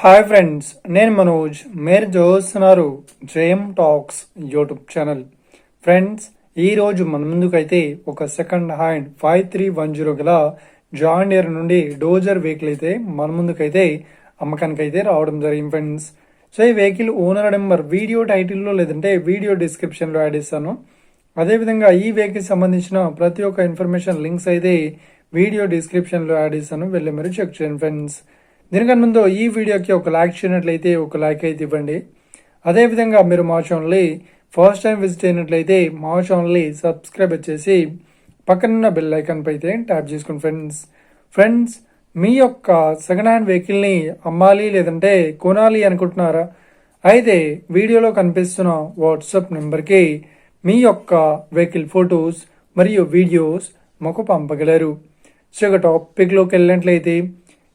Hi friends, నేను మనోజ్. మీరు చూస్తున్నారు JM talks YouTube channel. Friends, ఈరోజు మన ముందుకైతే ఒక సెకండ్ హ్యాండ్ 5310 గల జాన్ డీర్ నుండి డోజర్ వెహికల్ అయితే మన ముందుకైతే అమ్మకానికి అయితే రావడం జరిగింది ఫ్రెండ్స్. సో ఈ వెహికల్ ఓనర్ నెంబర్ వీడియో టైటిల్లో లేదంటే వీడియో డిస్క్రిప్షన్లో యాడ్ ఇస్తాను. అదేవిధంగా ఈ వెహికల్ సంబంధించిన ప్రతి ఒక్క ఇన్ఫర్మేషన్ లింక్స్ అయితే వీడియో డిస్క్రిప్షన్లో యాడ్ ఇస్తాను, వెళ్ళి మీరు చెక్ చేయండి ఫ్రెండ్స్. దీనికన్నా ముందు ఈ వీడియోకి ఒక లైక్ చేయనట్లయితే ఒక లైక్ అయితే ఇవ్వండి. అదేవిధంగా మీరు మా ఛానల్ని ఫస్ట్ టైం విజిట్ అయినట్లయితే మా ఛానల్ని సబ్స్క్రైబ్ చేసి పక్కనున్న బెల్ ఐకాన్ పై అయితే ట్యాప్ చేసుకోండి ఫ్రెండ్స్. మీ యొక్క సెకండ్ హ్యాండ్ వెహికల్ని అమ్మాలి లేదంటే కొనాలి అనుకుంటున్నారా? అయితే వీడియోలో కనిపిస్తున్న వాట్సాప్ నెంబర్కి మీ యొక్క వెహికల్ ఫొటోస్ మరియు వీడియోస్ మాకు పంపగలరు. సో ఇక టాపిక్లోకి వెళ్ళినట్లయితే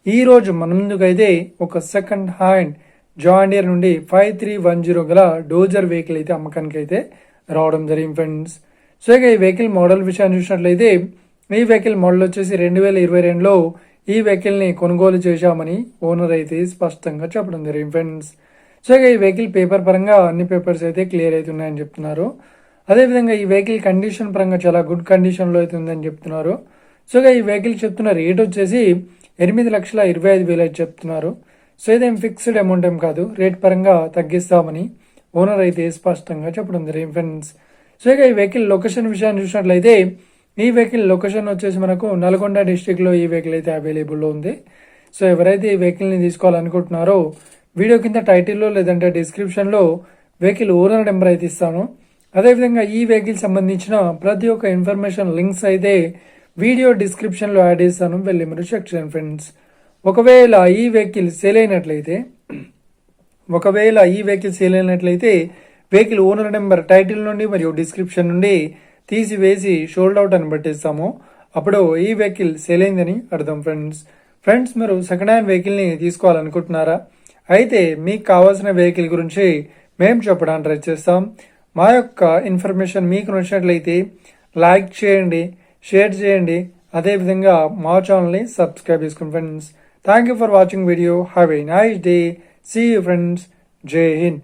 ఈరోజు మన ముందుకైతే ఒక సెకండ్ హ్యాండ్ జాన్ డీర్ నుండి 5310 గల డోజర్ వెహికల్ అయితే అమ్మకానికి అయితే రావడం జరిగింది ఫ్రెండ్స్. సో ఇక ఈ వెహికల్ మోడల్ విషయాన్ని చూసినట్లయితే ఈ వెహికల్ మోడల్ వచ్చేసి 2022లో ఈ వెహికల్ని కొనుగోలు చేశామని ఓనర్ అయితే స్పష్టంగా చెప్పడం జరిగింది ఫ్రెండ్స్. సో ఇక ఈ వెహికల్ పేపర్ పరంగా అన్ని పేపర్స్ అయితే క్లియర్ అవుతున్నాయని చెప్తున్నారు. అదేవిధంగా ఈ వెహికల్ కండిషన్ పరంగా చాలా గుడ్ కండిషన్లో అయితే ఉందని చెప్తున్నారు. సో ఇక ఈ వెహికల్ చెప్తున్న రేట్ వచ్చేసి 8,25,000 అయితే చెప్తున్నారు. సో ఇదేం ఫిక్స్డ్ అమౌంట్ ఏం కాదు, రేట్ పరంగా తగ్గిస్తామని ఓనర్ అయితే స్పష్టంగా చెప్పడం జరిగింది ఫ్రెండ్స్. సో ఇక ఈ వెహికల్ లొకేషన్ విషయాన్ని చూసినట్లయితే ఈ వెహికల్ లొకేషన్ వచ్చేసి మనకు నల్గొండ డిస్టిక్లో ఈ వెహికల్ అయితే అవైలబుల్లో ఉంది. సో ఎవరైతే ఈ వెహికల్ని తీసుకోవాలనుకుంటున్నారో వీడియో కింద టైటిల్లో లేదంటే డిస్క్రిప్షన్లో వెహికల్ ఓనర్ నెంబర్ అయితే ఇస్తాను. అదేవిధంగా ఈ వెహికల్ సంబంధించిన ప్రతి ఒక్క ఇన్ఫర్మేషన్ లింక్స్ అయితే వీడియో డిస్క్రిప్షన్లో యాడ్ చేస్తాను, వెళ్ళి మీరు చెక్ చేయండి ఫ్రెండ్స్. ఒకవేళ ఈ వెహికల్ సేల్ అయినట్లయితే వెహికల్ ఓనర్ నెంబర్ టైటిల్ నుండి మరియు డిస్క్రిప్షన్ నుండి తీసివేసి షోల్డ్ అవుట్ అని పట్టిస్తాము. అప్పుడు ఈ వెహికల్ సేల్ అయిందని అర్థం ఫ్రెండ్స్. మీరు సెకండ్ హ్యాండ్ వెహికల్ని తీసుకోవాలనుకుంటున్నారా? అయితే మీకు కావాల్సిన వెహికల్ గురించి మేము చెప్పడానికి ట్రై చేస్తాం. మా యొక్క ఇన్ఫర్మేషన్ మీకు నచ్చినట్లయితే లైక్ చేయండి, షేర్ చేయండి. అదేవిధంగా మా ఛానల్ని సబ్స్క్రైబ్ చేసుకోండి friends. Thank you for watching video. Have a nice day. See you friends. Jai Hind.